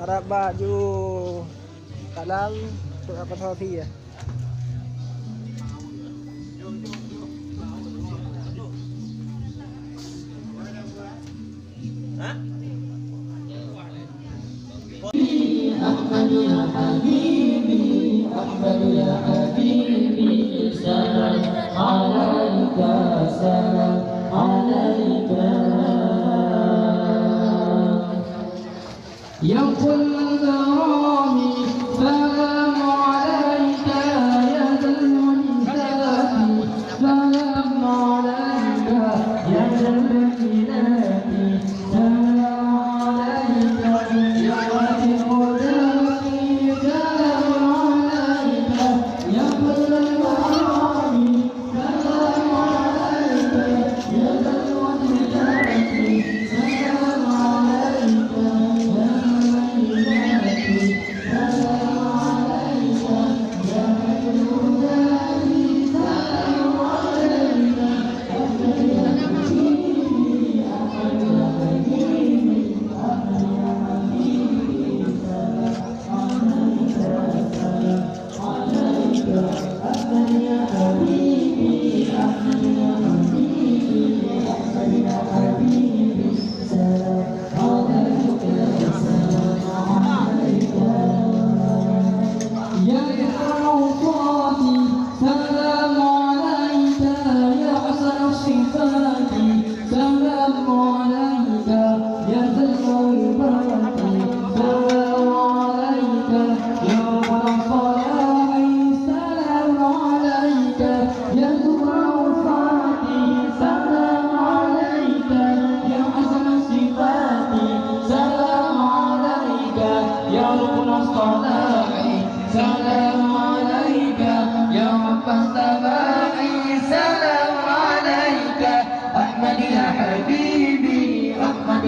harap baju tak dalam untuk apa selfie ya. Ahmad ya habibi, Ahmad ya habibi, salam alaika, salam alaika. Ya kull karami, salam alaika, ya dal munzati, salam alaika, ya dal bayyinati, salam alaika,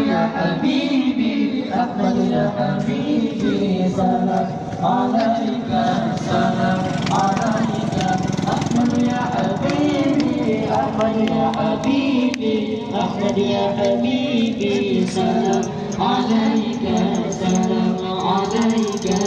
ya habibi, Ahmad ya habibi, salam alaika, salam alaika. Ahmad ya habibi, Ahmad ya habibi, Ahmad ya habibi, salam alaika, salam alaika.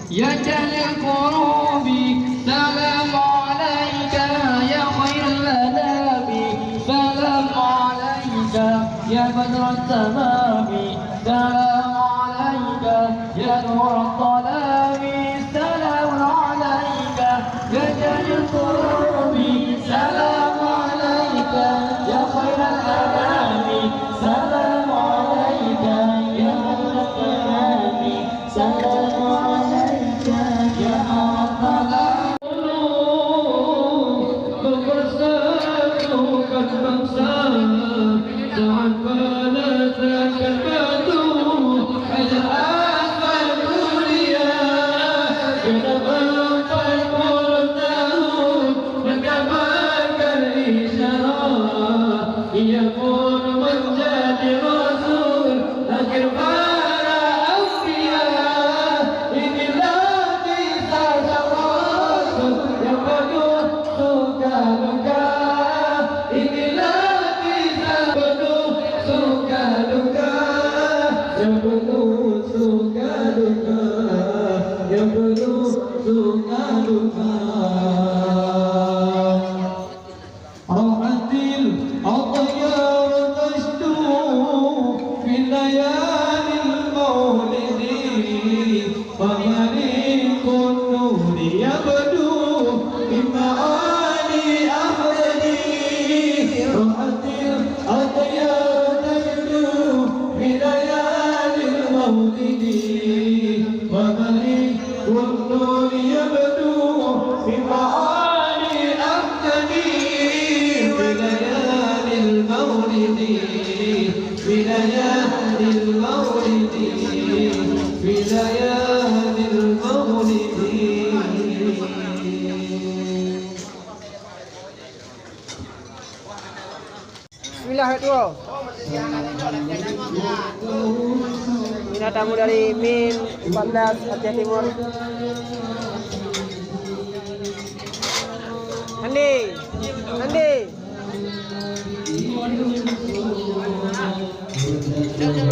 Ya jalal qurubi, salam alaika, ya khairul adabi, salam alaika, ya badran tamami, salam alaika, ya nur talami, salam alaika, ya jalal qurubi, salam alaika, ya khairul adabi, salam alaika, ya badran tamami, salam alaika, ya Allah. Bismillahirrahmanirrahim. Ini tamu dari Min 14 Aceh Timur. Andi, Andi. Jangan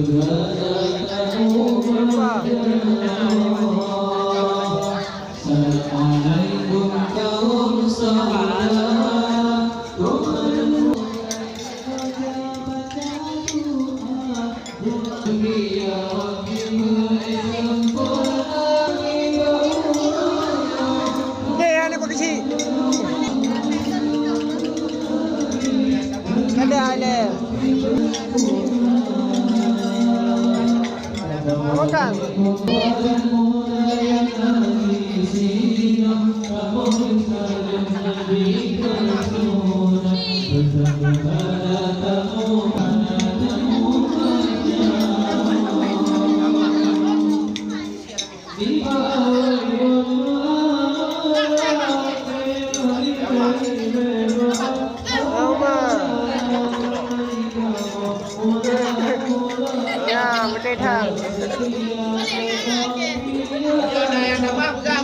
Assalamualaikum kaum sahabat. Ada kau kecil. Ada. Makan. Ya, betul tak? Ada yang dapat bukan?